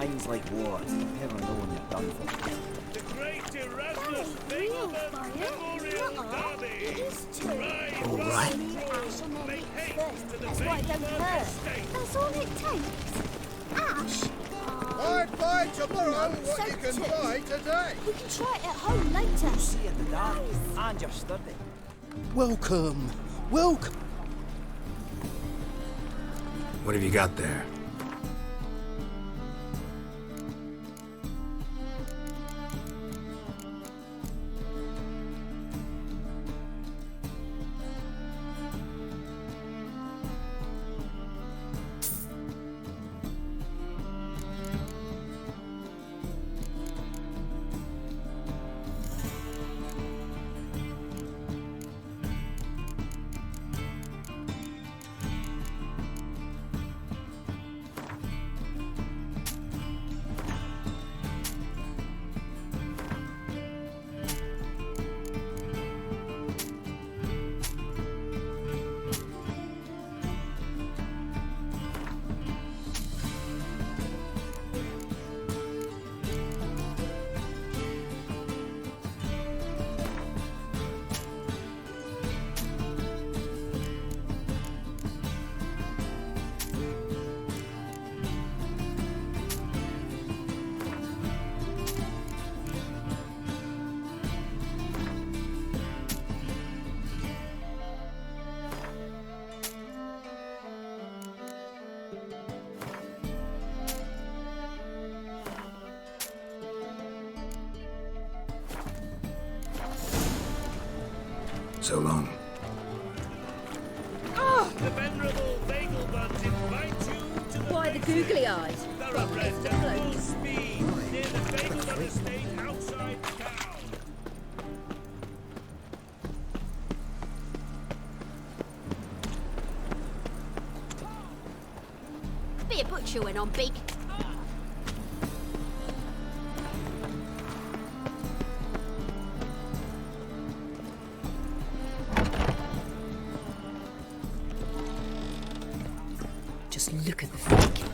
minds like wars. You never know when you're done for. The Great Erasmus Binghamton Memorial Derby. All right. Make haste to the That's what I don't Binghamton hurt. estate. That's all it takes. Ash? I'd buy tomorrow what you can so buy today. We can try it at home later. See you at the dance, and you're sturdy. Welcome. Welcome. What have you got there? So long. The venerable bagel buns invite you to the Why the googly eyes? thoroughbred It's the at full clothes. speed near the bagel bun estate outside town. Bit of butcher went on big. Just look at the freak.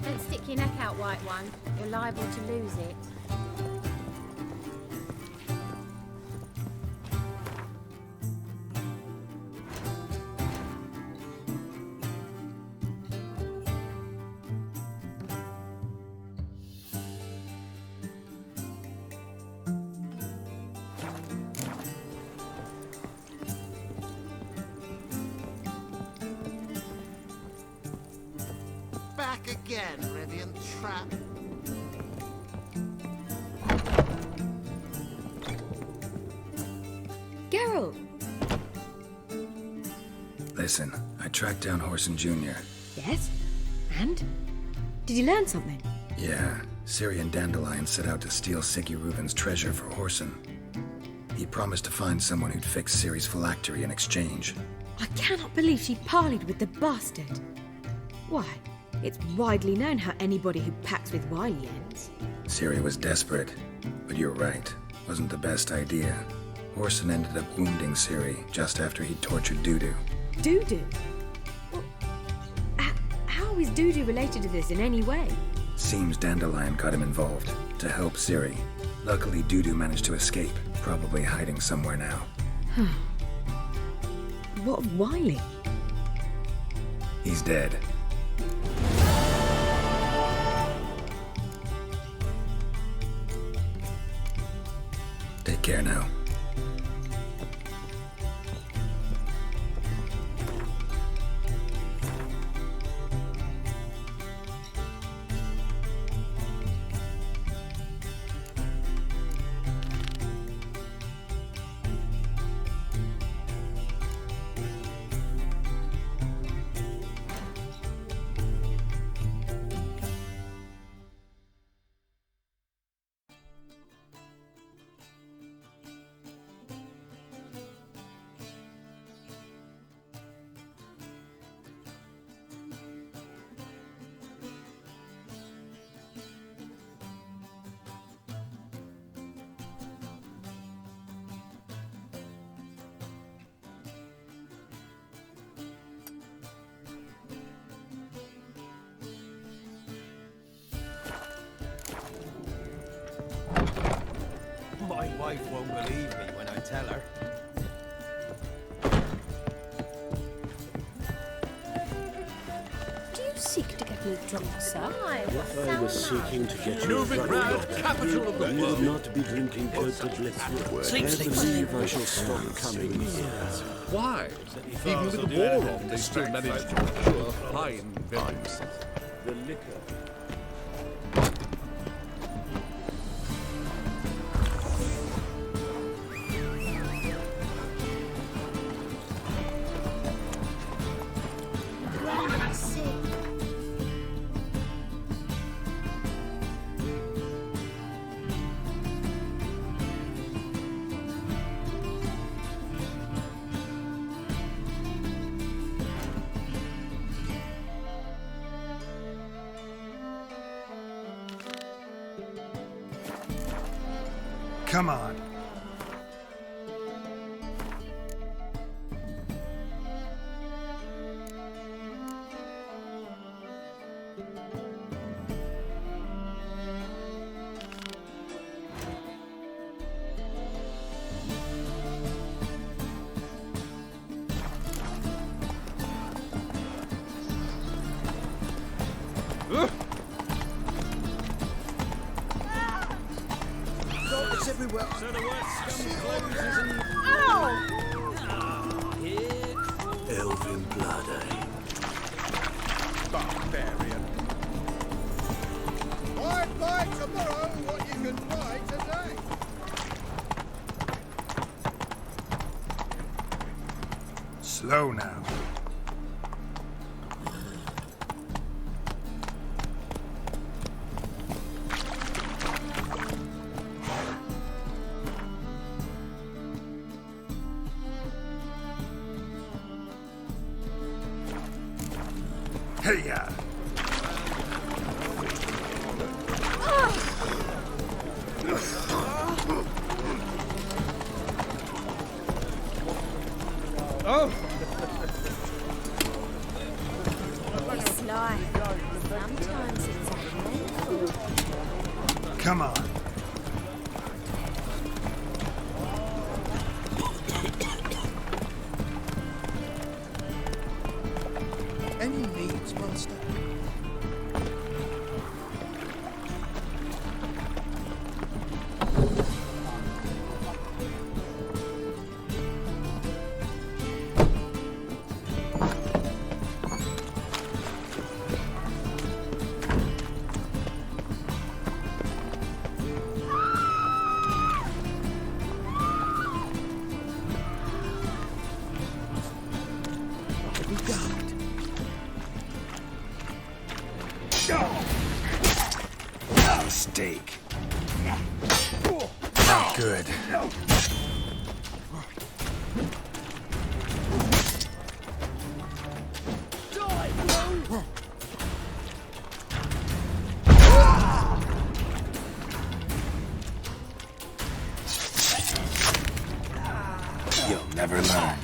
Don't stick your neck out, white one. You're liable to lose it. Back again, Reuven Trap. Geralt! Listen, I tracked down Horson Jr. Yes? And? Did you learn something? Yeah, Ciri and Dandelion set out to steal Siggy Reuven's treasure for Horson. He promised to find someone who'd fix Ciri's phylactery in exchange. I cannot believe she parleyed with the bastard. Why, it's widely known how anybody who packs with wily ends. Ciri was desperate, but you're right, wasn't the best idea. Horson ended up wounding Ciri just after he'd tortured Dudu. Dudu? Well, how is Dudu related to this in any way? Seems Dandelion got him involved to help Ciri. Luckily, Dudu managed to escape, probably hiding somewhere now. What of Wiley? He's dead. Take care now. Wife won't believe me when I tell her. Do you seek to get me drunk, sir? I was Seeking to get you Moving right round, off. capital of the You would world. not be drinking coca bliss. I believe I shall stop coming here. Why? Even with the war on, they still managed to procure fine villains. The liquor. Come on. It's everywhere. So the word scum closes and Elven blood, eh? barbarian. Buy tomorrow what you can buy today. Slow now. Hey-ya! It's life. Sometimes it's a handful. Come on. Any needs, Master? Mistake. Not good. You'll never learn.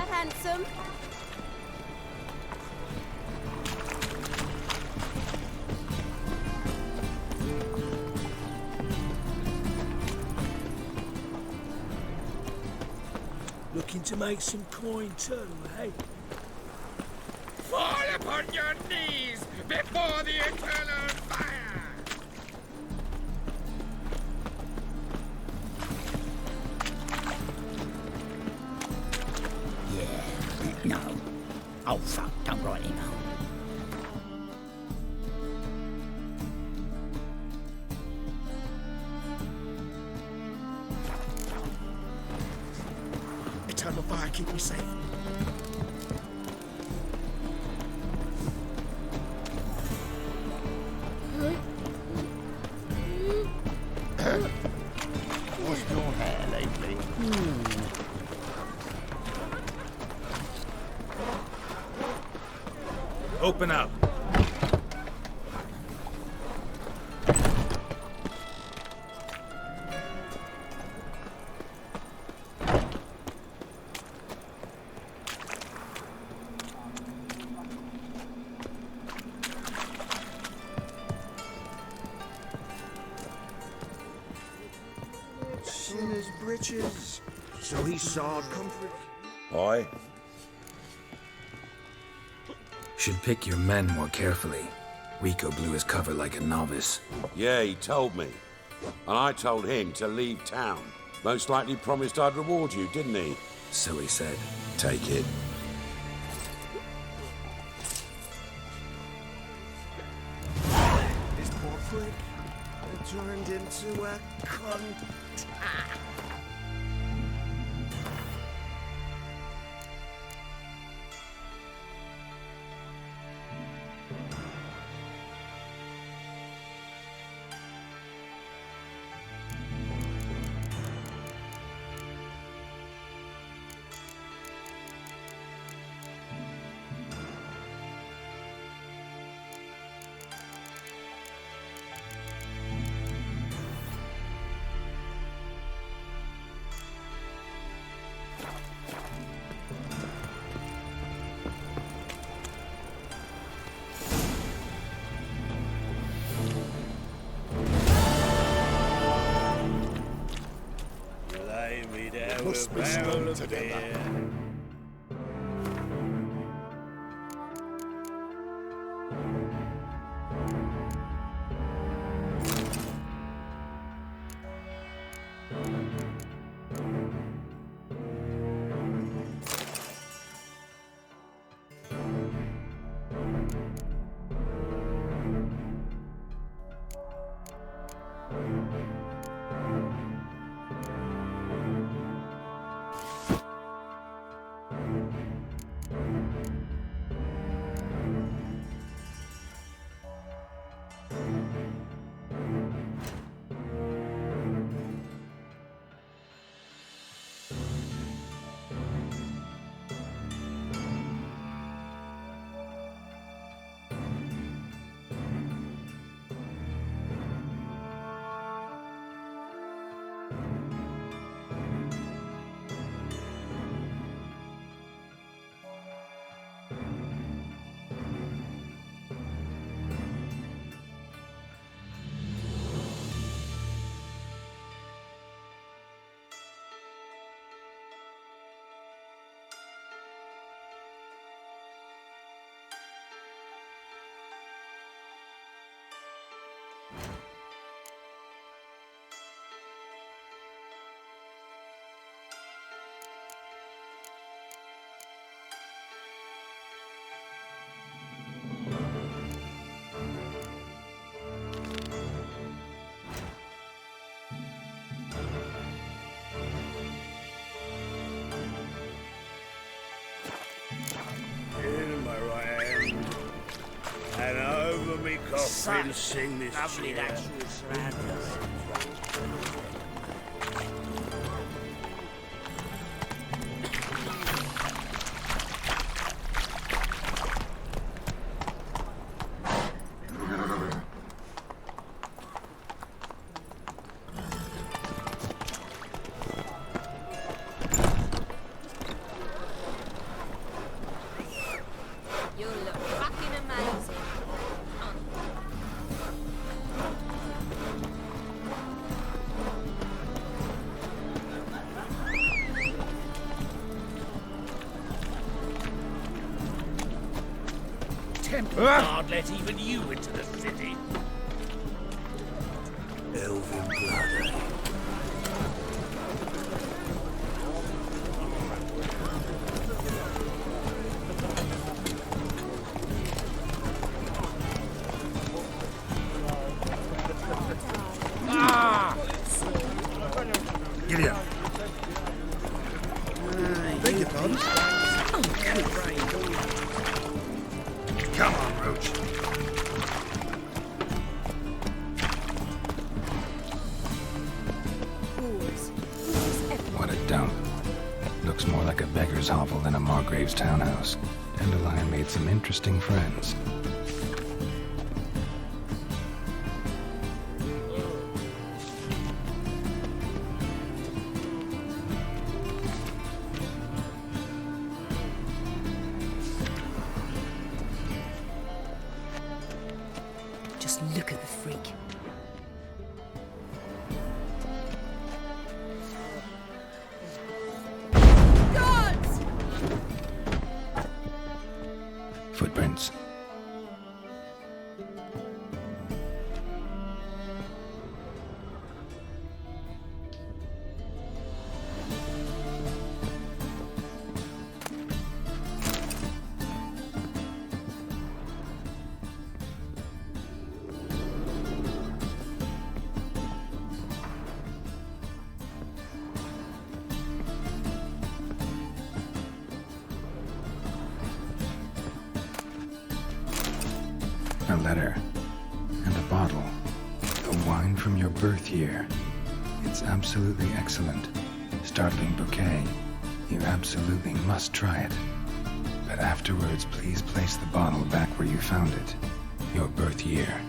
Handsome. Looking to make some coin too, eh? Fall upon your knees before the eternal fire! No. Oh, fuck. Don't write it now. keep me safe. What's your hair lately? Open up. In his breeches. So he sawed comfort. Aye. Should pick your men more carefully. Rico blew his cover like a novice. Yeah, he told me. And I told him to leave town. Most likely promised I'd reward you, didn't he? So he said. Take it. This poor prick turned into a cunt. Lay me down Must with be a strung barrel of together. beer. In my right hand, and over me coffin sing this Lovely cheer. natural surroundings. You look fucking amazing. Temple Guard let even you into the city. Elven blood. Giddy up. Beg your pardon? Come on, Roach. What a dump. Looks more like a beggar's hovel than a Margrave's townhouse. Dandelion made some interesting friends. Just look at the freak. Footprints. A letter. And a bottle. A wine from your birth year. It's absolutely excellent. Startling bouquet. You absolutely must try it. But afterwards, please place the bottle back where you found it. Your birth year.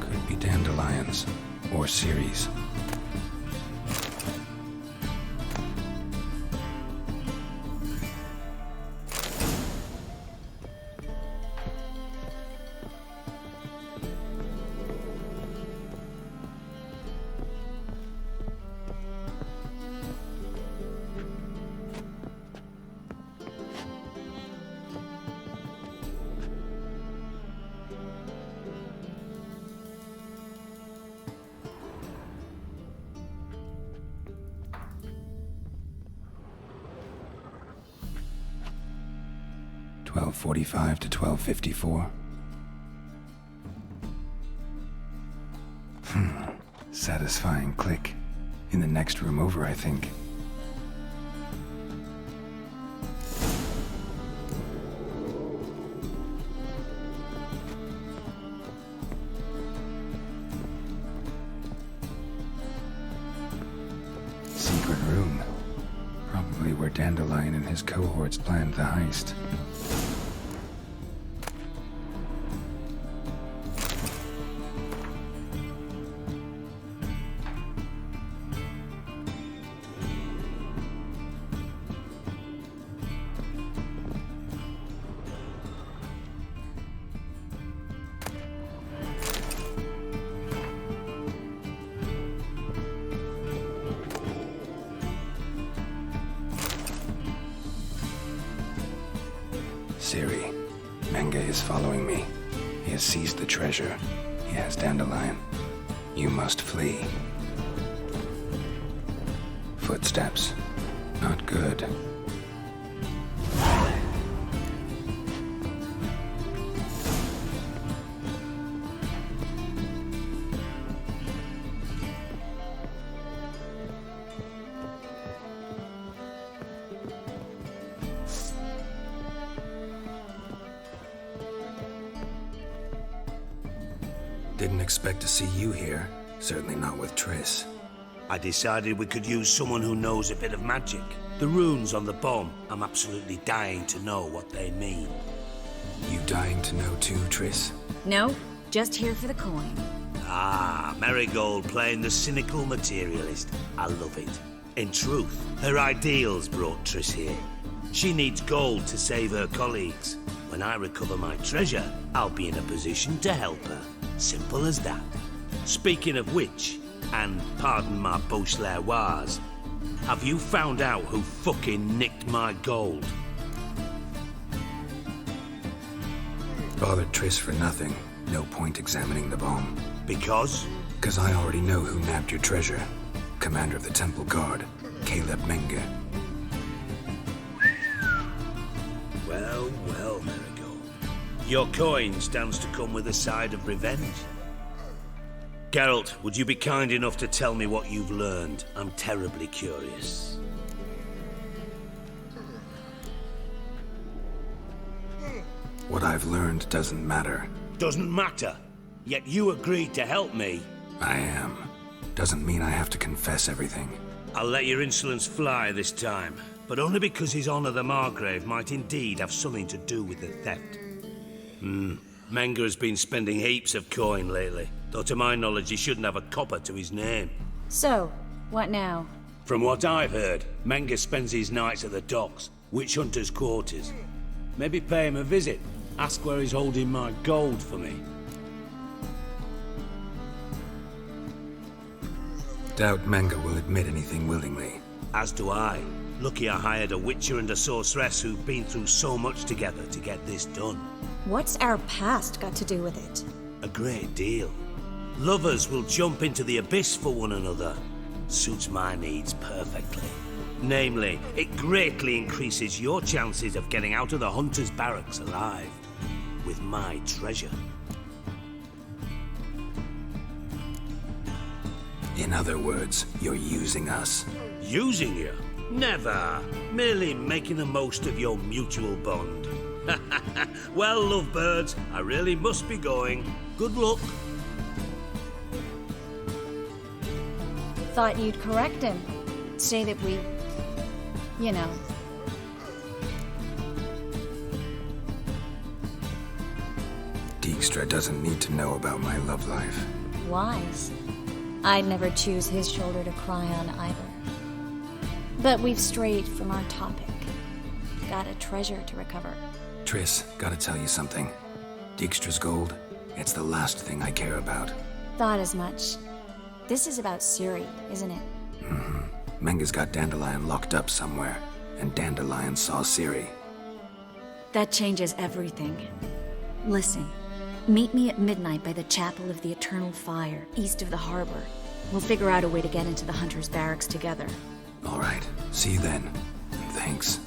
Could be dandelions. Or Ceres. .45 to 12:54. Satisfying click. In the next room over, I think. Secret room. Probably where Dandelion and his cohorts planned the heist. Siri, Menge is following me. He has seized the treasure. He has Dandelion. You must flee. Footsteps. Not good. Didn't expect to see you here. Certainly not with Triss. I decided we could use someone who knows a bit of magic. The runes on the bomb, I'm absolutely dying to know what they mean. You dying to know too, Triss? No, just here for the coin. Ah, Marigold playing the cynical materialist. I love it. In truth, her ideals brought Triss here. She needs gold to save her colleagues. When I recover my treasure, I'll be in a position to help her. Simple as that. Speaking of which, and pardon my Beauclervoise, have you found out who fucking nicked my gold? Bothered Triss for nothing. No point examining the bomb. Because? Because I already know who nabbed your treasure. Commander of the Temple Guard, Caleb Menge. Well, well, Marigold. Your coin stands to come with a side of revenge. Geralt, would you be kind enough to tell me what you've learned? I'm terribly curious. What I've learned doesn't matter. Doesn't matter. Yet you agreed to help me. I am. Doesn't mean I have to confess everything. I'll let your insolence fly this time, but only because His Honor the Margrave might indeed have something to do with the theft. Menga has been spending heaps of coin lately, though to my knowledge he shouldn't have a copper to his name. So, what now? From what I've heard, Menga spends his nights at the docks, witch hunters' quarters. Maybe pay him a visit, ask where he's holding my gold for me. Doubt Menga will admit anything willingly. As do I. Lucky I hired a witcher and a sorceress who've been through so much together to get this done. What's our past got to do with it? A great deal. Lovers will jump into the abyss for one another. Suits my needs perfectly. Namely, it greatly increases your chances of getting out of the hunter's barracks alive. With my treasure. In other words, you're using us. Using you? Never. Merely making the most of your mutual bond. Well, lovebirds, I really must be going. Good luck. Thought you'd correct him. Say that we... you know. Dijkstra doesn't need to know about my love life. Wise. I'd never choose his shoulder to cry on either. But we've strayed from our topic. Got a treasure to recover. Triss, gotta tell you something. Dijkstra's gold, it's the last thing I care about. Thought as much. This is about Ciri, isn't it? Menga's got Dandelion locked up somewhere, and Dandelion saw Ciri. That changes everything. Listen, meet me at midnight by the Chapel of the Eternal Fire, east of the harbor. We'll figure out a way to get into the Hunter's Barracks together. All right, see you then. And thanks.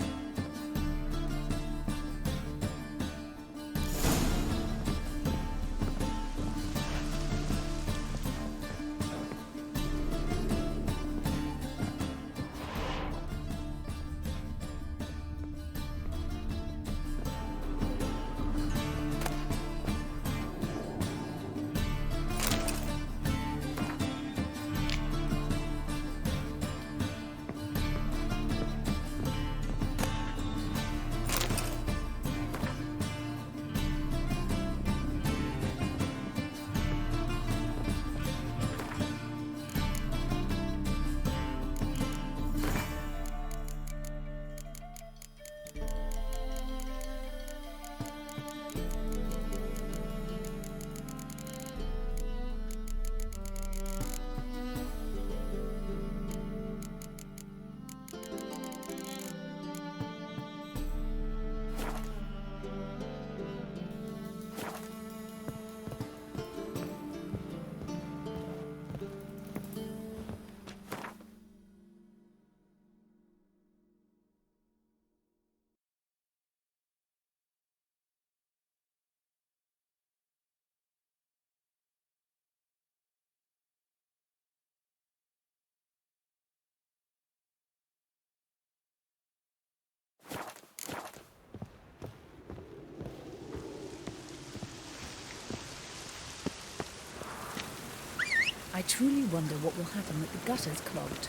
I truly wonder what will happen with the gutters clogged.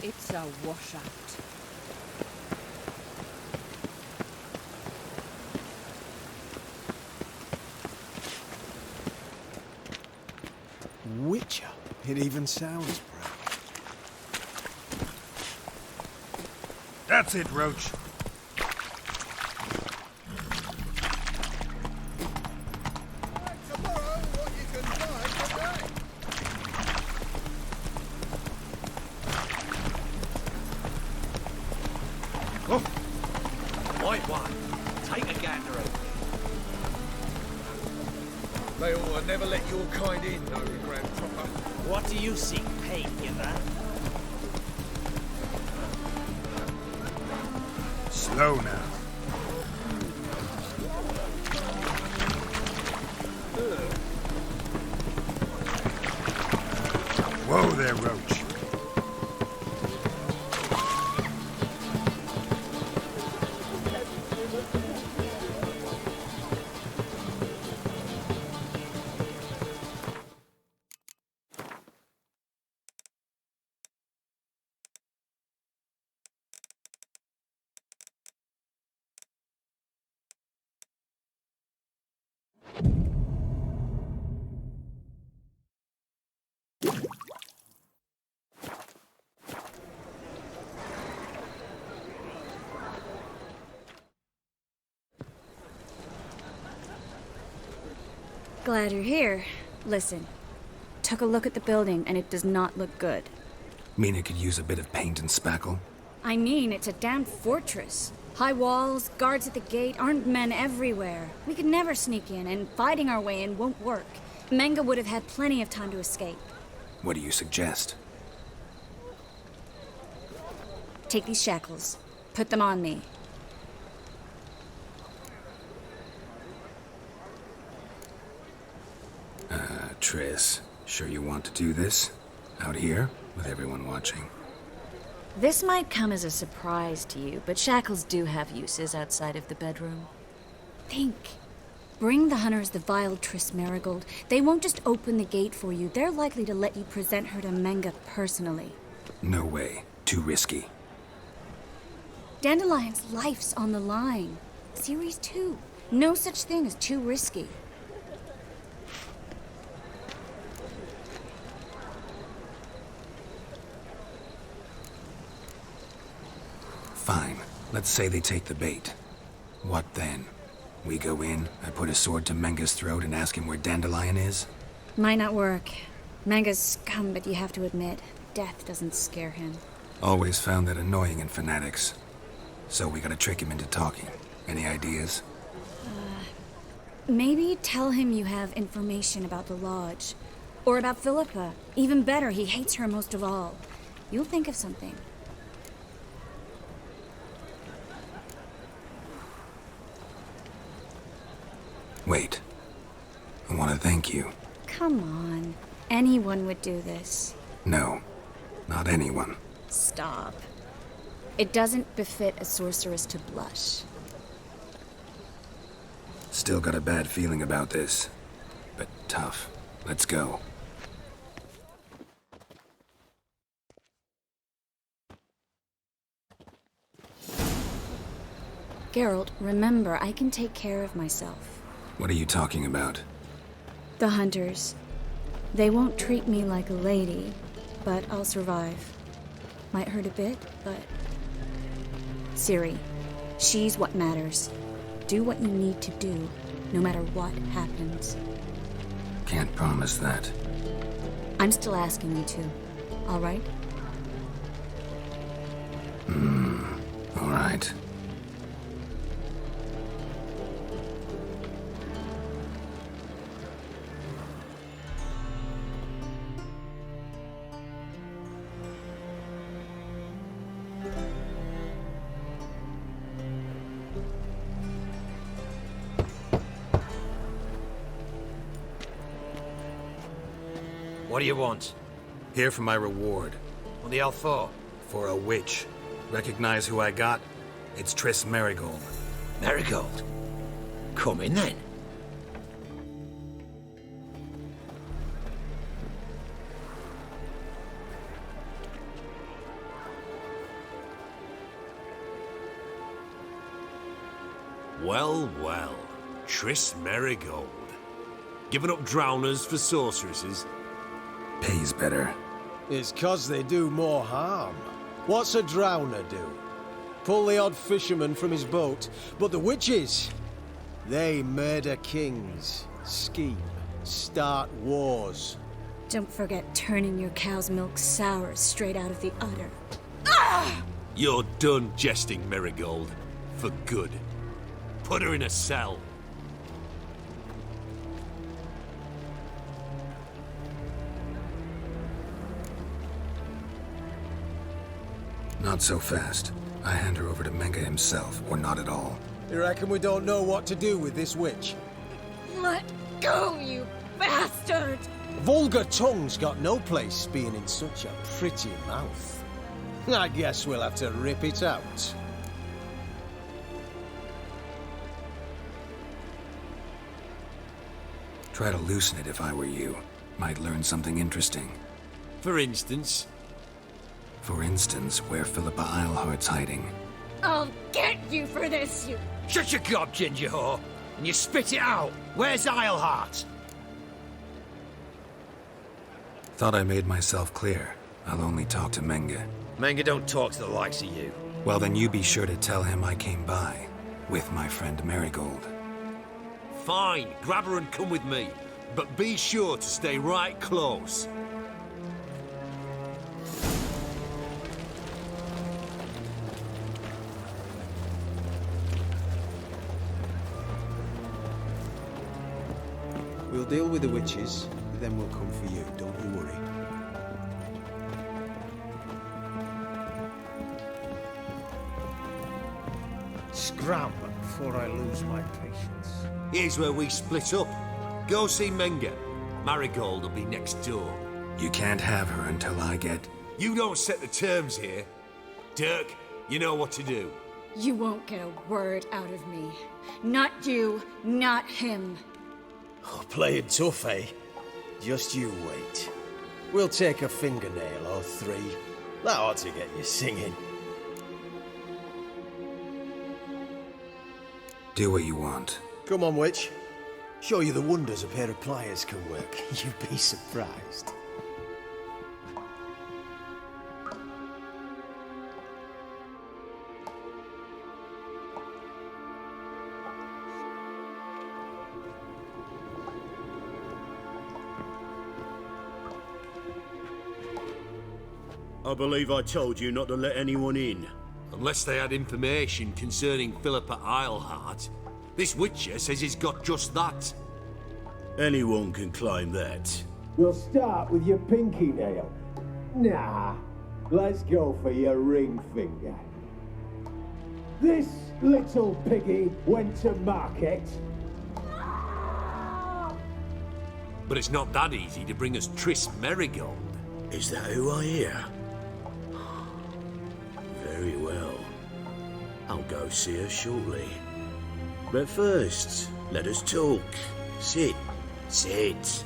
It's a washout. Witcher. It even sounds proud. That's it, Roach. White one. Take a gander over there. They ought to never let your kind in, no Grand Topper. What do you seek, pain giver? Slow now. Whoa there, Roach. Glad you're here. Listen, took a look at the building and it does not look good. Mean it could use a bit of paint and spackle? I mean, it's a damn fortress. High walls, guards at the gate, armed men everywhere. We could never sneak in, and fighting our way in won't work. Menga would have had plenty of time to escape. What do you suggest? Take these shackles. Put them on me. Triss, sure you want to do this? Out here, with everyone watching? This might come as a surprise to you, but shackles do have uses outside of the bedroom. Think. Bring the hunters the vile Triss Marigold. They won't just open the gate for you. They're likely to let you present her to Menga personally. No way. Too risky. Dandelion's life's on the line. Series 2. No such thing as too risky. Fine. Let's say they take the bait. What then? We go in, I put a sword to Menga's throat and ask him where Dandelion is? Might not work. Menga's scum, but you have to admit, death doesn't scare him. Always found that annoying in fanatics. So we gotta trick him into talking. Any ideas? Maybe tell him you have information about the Lodge. Or about Philippa. Even better, he hates her most of all. You'll think of something. Wait. I want to thank you. Come on. Anyone would do this. No. Not anyone. Stop. It doesn't befit a sorceress to blush. Still got a bad feeling about this. But tough. Let's go. Geralt, remember, I can take care of myself. What are you talking about? The hunters. They won't treat me like a lady, but I'll survive. Might hurt a bit, but... Ciri, she's what matters. Do what you need to do, no matter what happens. Can't promise that. I'm still asking you to, all right? All right. What do you want? Here for my reward. What the hell for? For a witch. Recognize who I got? It's Triss Marigold. Marigold? Come in then. Well, well. Triss Marigold. Giving up drowners for sorceresses? Pays better. It's 'cause they do more harm. What's a drowner do? Pull the odd fisherman from his boat. But the witches, they murder kings, scheme, start wars. Don't forget turning your cow's milk sour straight out of the udder. You're done jesting, Marigold. For good. Put her in a cell. Not so fast. I hand her over to Menga himself, or not at all. You reckon we don't know what to do with this witch? Let go, you bastard! Vulgar tongue's got no place being in such a pretty mouth. I guess we'll have to rip it out. Try to loosen it if I were you. Might learn something interesting. For instance? For instance, where Philippa Eilhart's hiding. I'll get you for this, you... Shut your gob, ginger whore, and you spit it out. Where's Eilhart? Thought I made myself clear. I'll only talk to Menge. Menge don't talk to the likes of you. Well, then you be sure to tell him I came by. With my friend Marigold. Fine, grab her and come with me. But be sure to stay right close. We'll deal with the witches, then we'll come for you, don't you worry. Scram before I lose my patience. Here's where we split up. Go see Menge. Marigold will be next door. You can't have her until I get... You don't set the terms here. Dirk, you know what to do. You won't get a word out of me. Not you, not him. Oh, playing tough, eh? Just you wait. We'll take a fingernail or three. That ought to get you singing. Do what you want. Come on, witch. Show you the wonders a pair of pliers can work. You'd be surprised. I believe I told you not to let anyone in. Unless they had information concerning Philippa Eilhart. This witcher says he's got just that. Anyone can claim that. We'll start with your pinky nail. Nah, let's go for your ring finger. This little piggy went to market. But it's not that easy to bring us Triss Merigold. Is that who I hear? Very well. I'll go see her shortly. But first, let us talk. Sit. Sit.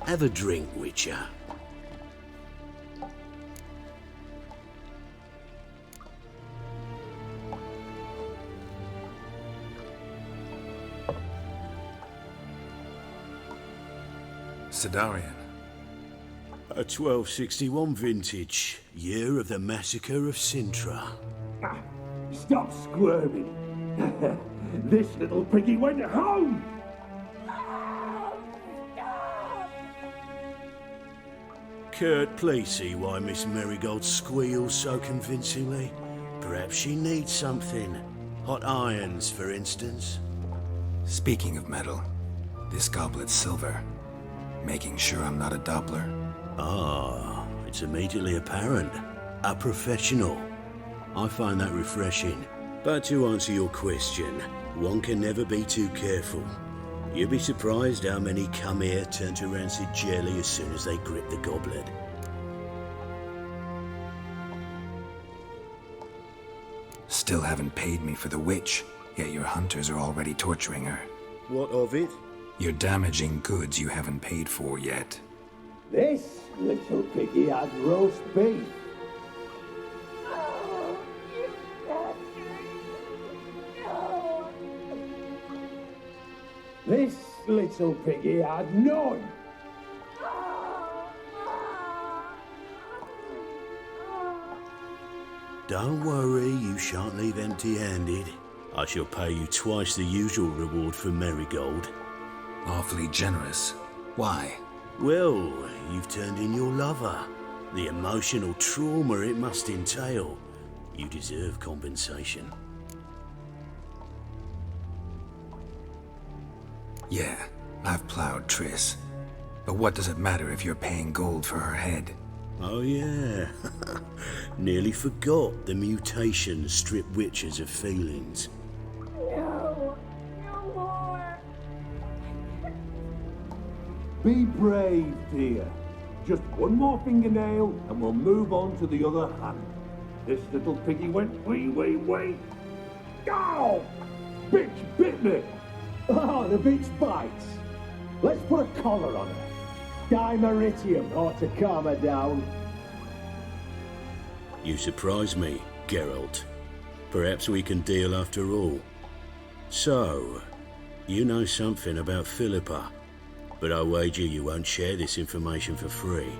Have a drink, Witcher. Sidarian. A 1261 vintage, year of the massacre of Sintra. Stop squirming. This little piggy went home. Kurt, please see why Miss Marigold squeals so convincingly. Perhaps she needs something. Hot irons, for instance. Speaking of metal, this goblet's silver. Making sure I'm not a Doppler. Ah, it's immediately apparent. A professional. I find that refreshing. But to answer your question, one can never be too careful. You'd be surprised how many come here turn to rancid jelly as soon as they grip the goblet. Still haven't paid me for the witch, yet your hunters are already torturing her. What of it? You're damaging goods you haven't paid for yet. This little piggy had roast beef. This little piggy had none. Don't worry, you shan't leave empty-handed. I shall pay you twice the usual reward for Marigold. Awfully generous. Why? Well, you've turned in your lover. The emotional trauma it must entail. You deserve compensation. Yeah, I've plowed Triss. But what does it matter if you're paying gold for her head? Oh yeah. Nearly forgot the mutations strip witches of feelings. No, no more. Be brave, dear. Just one more fingernail and we'll move on to the other hand. This little piggy went wee. Ow! Bitch bit me! Oh, the bitch bites. Let's put a collar on her. Dimeritium ought to calm her down. You surprise me, Geralt. Perhaps we can deal after all. So, you know something about Philippa, but I wager you won't share this information for free.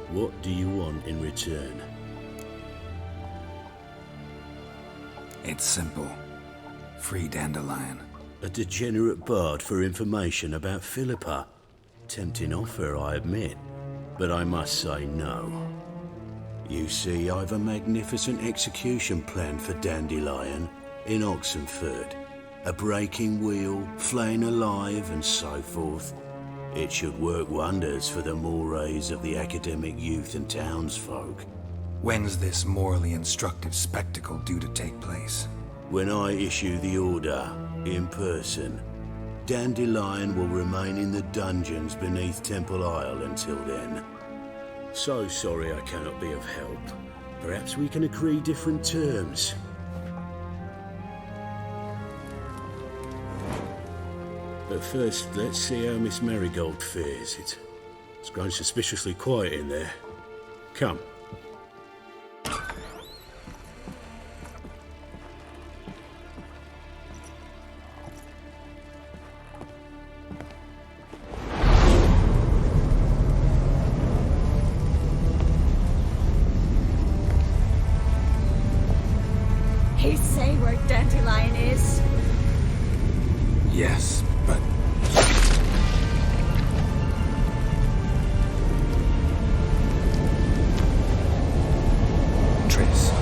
What do you want in return? It's simple. Free Dandelion. A degenerate bard for information about Philippa. Tempting offer, I admit, but I must say no. You see, I've a magnificent execution plan for Dandelion in Oxenford. A breaking wheel, flaying alive, and so forth. It should work wonders for the mores of the academic youth and townsfolk. When's this morally instructive spectacle due to take place? When I issue the order, in person. Dandelion will remain in the dungeons beneath Temple Isle until then. So sorry I cannot be of help. Perhaps we can agree different terms. But first, let's see how Miss Marigold fares. It's grown suspiciously quiet in there. Come. He say where Dandelion is? Yes, but... Triss.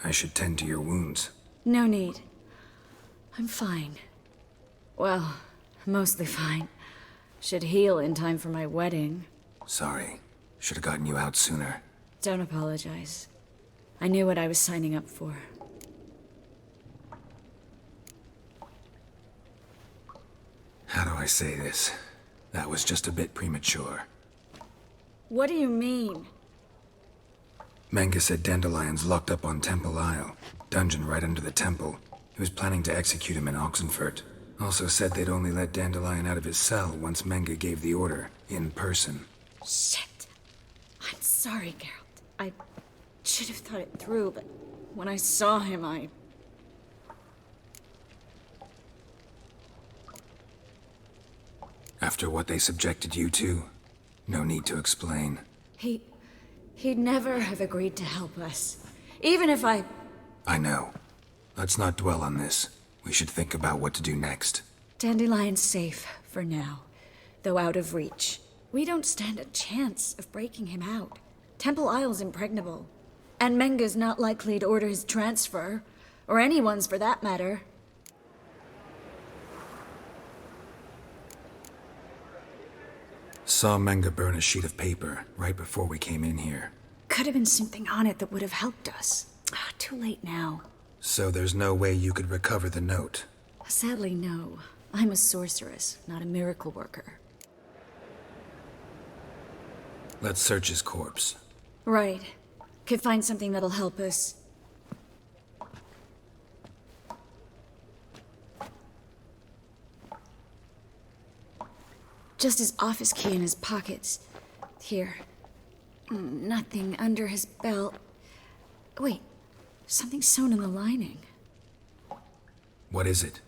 I should tend to your wounds. No need. I'm fine. Well, mostly fine. Should heal in time for my wedding. Sorry. Should have gotten you out sooner. Don't apologize. I knew what I was signing up for. How do I say this? That was just a bit premature. What do you mean? Menge said Dandelion's locked up on Temple Isle. Dungeon right under the temple. He was planning to execute him in Oxenfurt. Also said they'd only let Dandelion out of his cell once Menge gave the order, in person. Shit. I'm sorry, Geralt. I should have thought it through, but when I saw him, After what they subjected you to, no need to explain. He'd never have agreed to help us. Even if I know. Let's not dwell on this. We should think about what to do next. Dandelion's safe, for now. Though out of reach. We don't stand a chance of breaking him out. Temple Isle's impregnable. And Menge's not likely to order his transfer. Or anyone's, for that matter. Saw Menge burn a sheet of paper right before we came in here. Could have been something on it that would have helped us. Too late now. So there's no way you could recover the note? Sadly, no. I'm a sorceress, not a miracle worker. Let's search his corpse. Right. Could find something that'll help us. Just his office key in his pockets. Here. Nothing under his belt. Wait. Something sewn in the lining. What is it?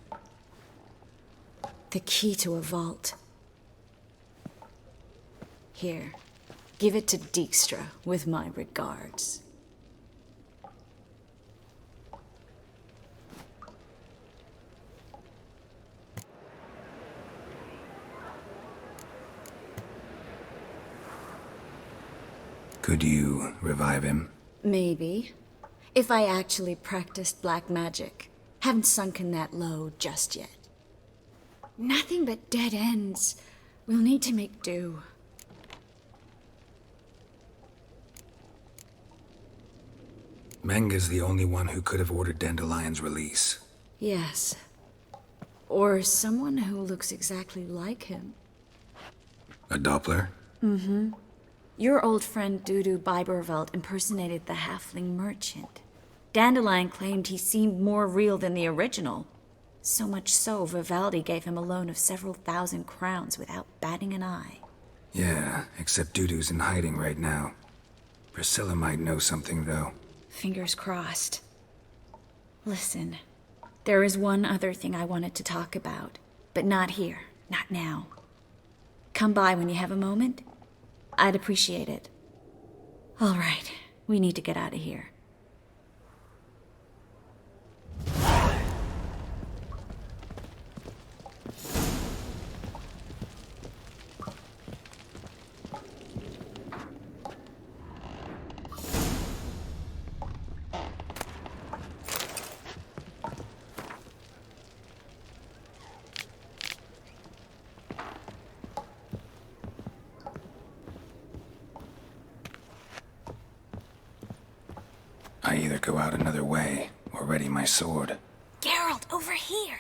The key to a vault. Here. Give it to Dijkstra with my regards. Could you revive him? Maybe. If I actually practiced black magic. Haven't sunken that low just yet. Nothing but dead ends. We'll need to make do. Menga's the only one who could have ordered Dandelion's release. Yes. Or someone who looks exactly like him. A Doppler? Mm-hmm. Your old friend Dudu Biberveld impersonated the halfling merchant. Dandelion claimed he seemed more real than the original. So much so, Vivaldi gave him a loan of several thousand crowns without batting an eye. Yeah, except Dudu's in hiding right now. Priscilla might know something, though. Fingers crossed. Listen, there is one other thing I wanted to talk about, but not here, not now. Come by when you have a moment. I'd appreciate it. All right, we need to get out of here. I either go out another way or ready my sword. Geralt, over here!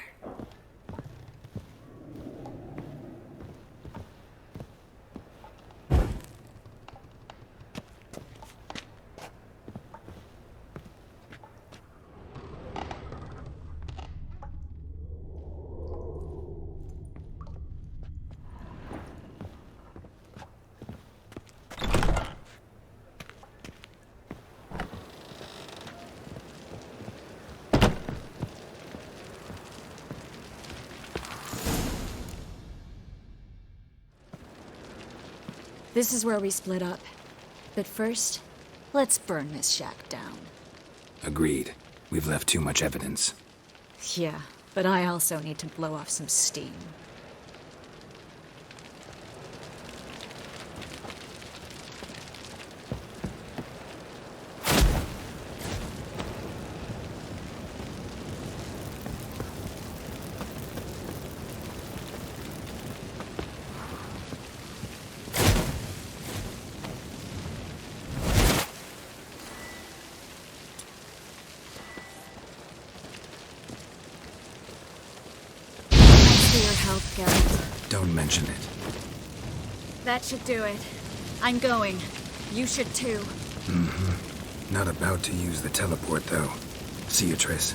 This is where we split up. But first, let's burn this shack down. Agreed. We've left too much evidence. Yeah, but I also need to blow off some steam. Don't mention it. That should do it. I'm going. You should too. Mm-hmm. Not about to use the teleport, though. See you, Triss.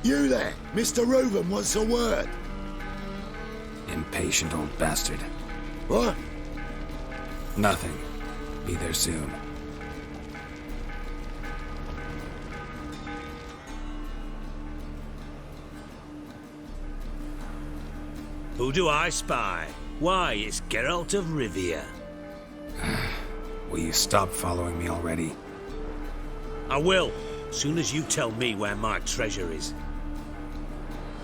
You there! Mr. Reuven wants a word. Impatient old bastard. What? Nothing. Be there soon. Who do I spy? Why, it's Geralt of Rivia. Will you stop following me already? I will, soon as you tell me where my treasure is.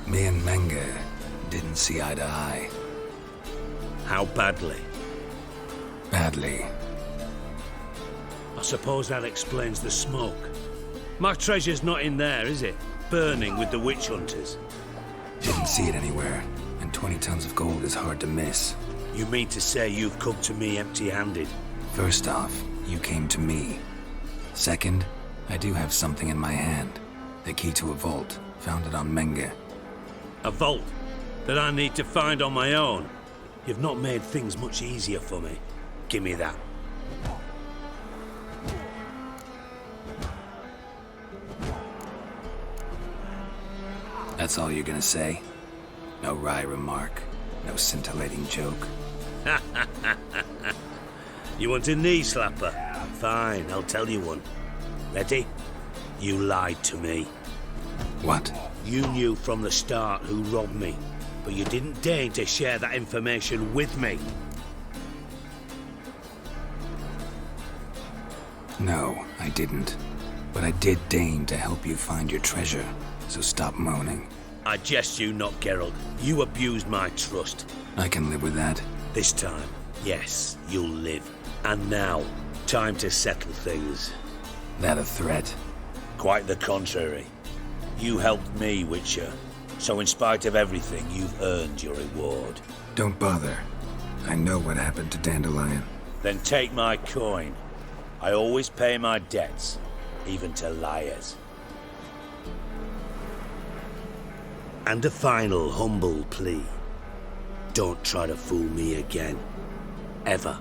Me and Menge didn't see eye to eye. How badly? Badly. I suppose that explains the smoke. My treasure's not in there, is it? Burning with the witch hunters. Didn't see it anywhere, and 20 tons of gold is hard to miss. You mean to say you've come to me empty-handed? First off, you came to me. Second, I do have something in my hand. The key to a vault, found it on Menge. A vault that I need to find on my own. You've not made things much easier for me. Give me that. That's all you're gonna say? No wry remark. No scintillating joke. You want a knee slapper? Fine, I'll tell you one. Ready? You lied to me. What? You knew from the start who robbed me, but you didn't deign to share that information with me. No, I didn't. But I did deign to help you find your treasure, so stop moaning. I jest you not, Geralt. You abused my trust. I can live with that. This time, yes, you'll live. And now, time to settle things. That a threat? Quite the contrary. You helped me, Witcher. So in spite of everything, you've earned your reward. Don't bother. I know what happened to Dandelion. Then take my coin. I always pay my debts, even to liars. And a final humble plea. Don't try to fool me again. Ever.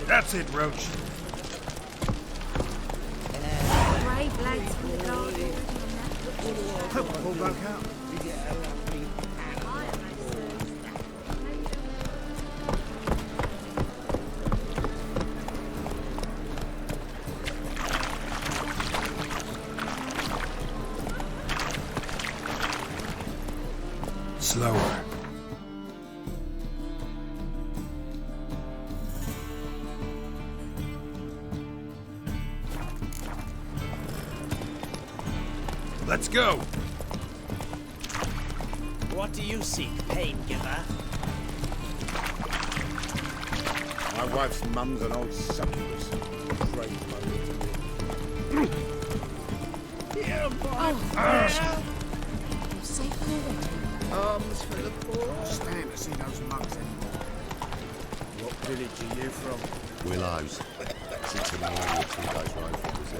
That's it, Roach. Brave lads from the garden. Pull back out. Slower. Let's go! What do you seek, pain giver? My wife's mum's an old succubus. Great mother to me. You're safe already. Arms for the poor. Stand to see those monks anymore. What village are you from? Willows. Sits in the area 2 days ride from the sea.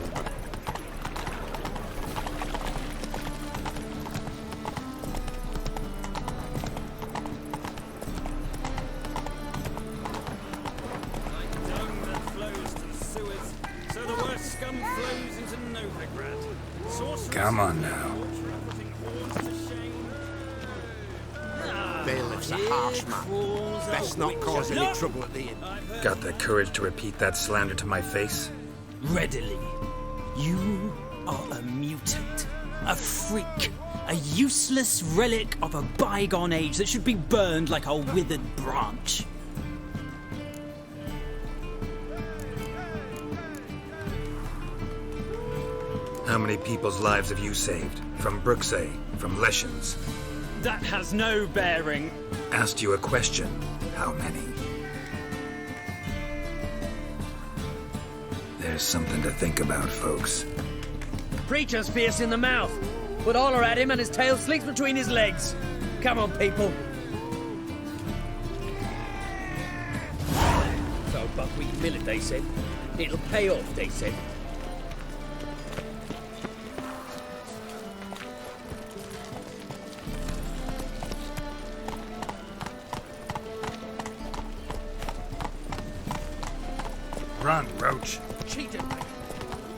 Come on now. Bailiff's a harsh man. Best not cause any trouble at the inn. Got the courage to repeat that slander to my face? Readily. You are a mutant, a freak, a useless relic of a bygone age that should be burned like a withered branch. How many people's lives have you saved? From Brooksay, from Leshens? That has no bearing. Asked you a question. How many? There's something to think about, folks. Preacher's fierce in the mouth, but holler at him and his tail sleeps between his legs. Come on, people. So buckwheat millet, they said. It'll pay off, they said. Run, Roach. Cheated me.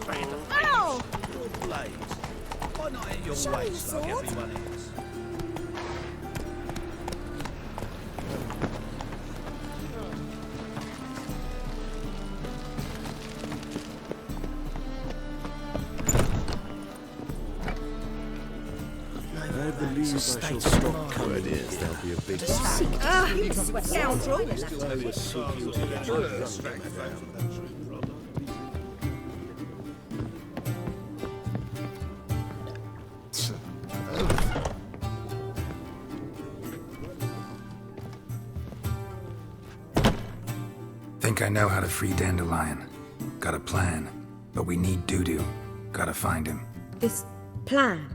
Ow! Your blades. Why not hit your Show me waist the like sword. everyone else? I believe I shall stop coming here. There'll be a big Scoundrel! Think I know how to free Dandelion. Got a plan, but we need Dudu. Gotta find him. This plan?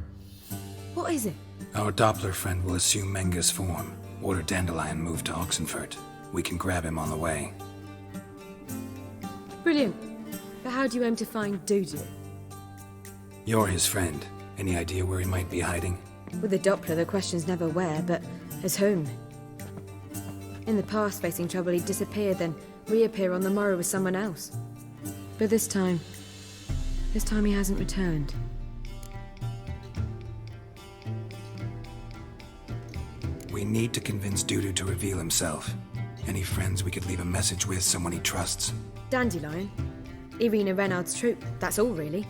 What is it? Our Doppler friend will assume Menga's form. Order Dandelion move to Oxenfurt. We can grab him on the way. Brilliant. But how do you aim to find Dudu? You're his friend. Any idea where he might be hiding? With the Doppler, the question's never where, but as whom. In the past, facing trouble, he'd disappear, then reappear on the morrow with someone else. But this time he hasn't returned. We need to convince Dudu to reveal himself. Any friends we could leave a message with, someone he trusts? Dandelion? Irina Renard's troupe, that's all really.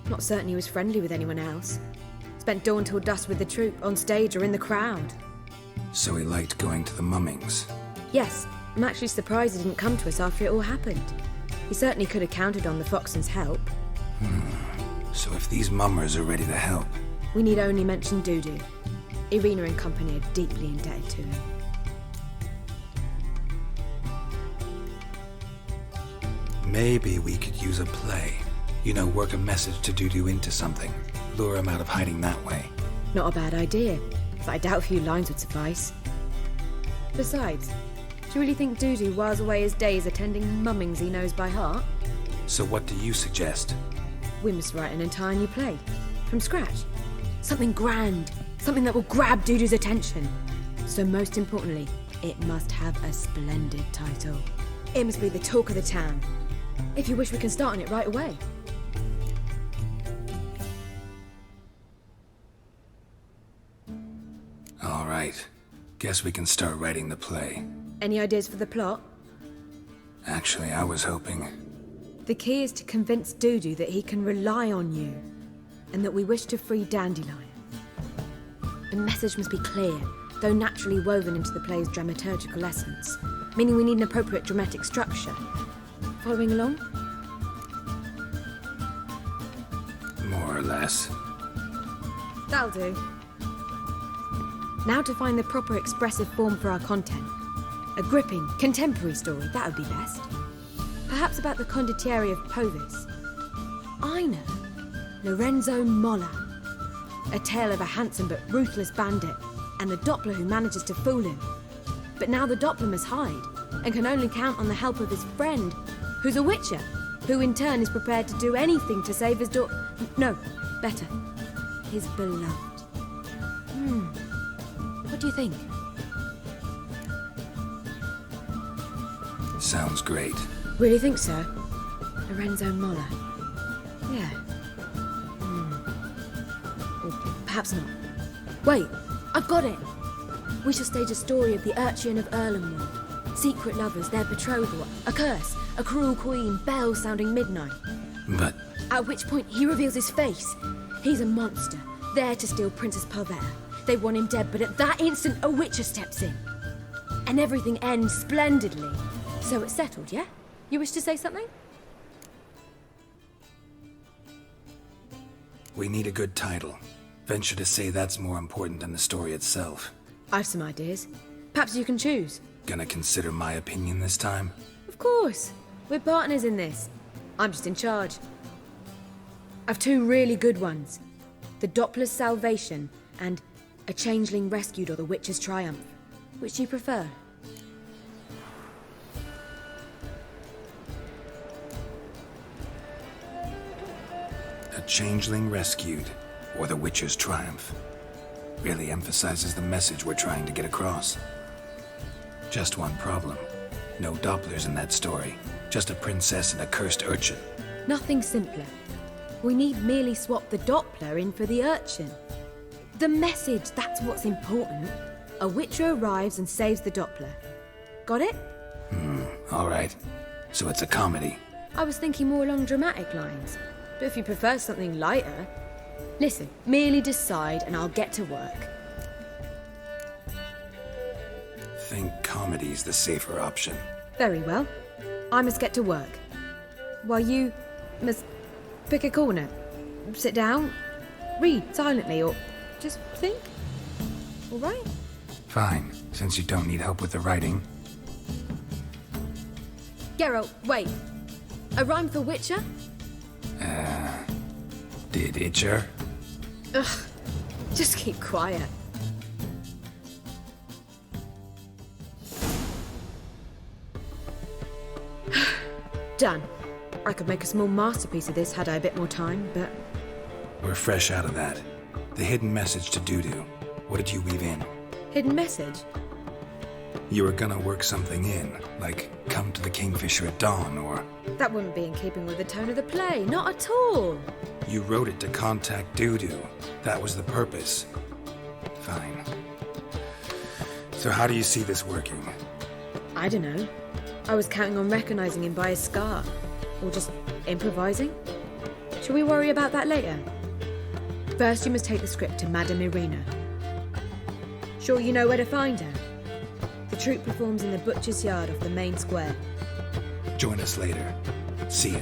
Not certain he was friendly with anyone else. Spent dawn till dusk with the troupe, on stage or in the crowd. So he liked going to the mummings? Yes, I'm actually surprised he didn't come to us after it all happened. He certainly could have counted on the Foxton's help. So if these mummers are ready to help... We need only mention Dudu. Irina and company are deeply indebted to him. Maybe we could use a play. You know, work a message to Dudu into something. Lure him out of hiding that way. Not a bad idea, but I doubt a few lines would suffice. Besides, do you really think Dudu whiles away his days attending mummings he knows by heart? So what do you suggest? We must write an entire new play. From scratch. Something grand. Something that will grab Dudu's attention. So most importantly, it must have a splendid title. It must be the talk of the town. If you wish, we can start on it right away. All right. Guess we can start writing the play. Any ideas for the plot? Actually, I was hoping... The key is to convince Dudu that he can rely on you, and that we wish to free Dandelion. The message must be clear, though naturally woven into the play's dramaturgical essence, meaning we need an appropriate dramatic structure. Following along? More or less. That'll do. Now to find the proper expressive form for our content. A gripping, contemporary story, that would be best. Perhaps about the condottieri of Povis. I know. Lorenzo Molla. A tale of a handsome but ruthless bandit, and the Doppler who manages to fool him. But now the Doppler must hide, and can only count on the help of his friend, who's a witcher, who in turn is prepared to do anything to save his no, better, his beloved. What do you think? Sounds great. Really think so? Lorenzo Molla. Yeah. Or perhaps not. Wait, I've got it! We shall stage a story of the Urchin of Erlenwood. Secret lovers, their betrothal, a curse, a cruel queen, bells sounding midnight. But... At which point he reveals his face. He's a monster, there to steal Princess Pavetta. They want him dead, but at that instant a witcher steps in. And everything ends splendidly. So it's settled, yeah? You wish to say something? We need a good title. Venture to say that's more important than the story itself. I've some ideas. Perhaps you can choose. Gonna consider my opinion this time? Of course. We're partners in this. I'm just in charge. I've two really good ones. The Doppler's Salvation and A Changeling Rescued or the Witcher's Triumph. Which do you prefer? A Changeling Rescued, or The Witcher's Triumph. Really emphasizes the message we're trying to get across. Just one problem. No Dopplers in that story. Just a princess and a cursed urchin. Nothing simpler. We need merely swap the Doppler in for the urchin. The message, that's what's important. A witcher arrives and saves the Doppler. Got it? All right. So it's a comedy. I was thinking more along dramatic lines. But if you prefer something lighter... Listen, merely decide and I'll get to work. Think comedy's the safer option. Very well. I must get to work. While you must pick a corner. Sit down, read silently, or just think. All right? Fine, since you don't need help with the writing. Geralt, wait. A rhyme for Witcher? Did Itcher? Ugh, just keep quiet. Done. I could make a small masterpiece of this had I a bit more time, but We're fresh out of that. The hidden message to Dudu. What did you weave in? Hidden message? You were gonna work something in, like come to the Kingfisher at dawn, or... That wouldn't be in keeping with the tone of the play, not at all. You wrote it to contact Dudu. That was the purpose. Fine. So how do you see this working? I don't know. I was counting on recognizing him by his scar. Or just improvising. Shall we worry about that later? First, you must take the script to Madame Irina. Sure you know where to find her? The troupe performs in the butcher's yard off the main square. Join us later. See ya.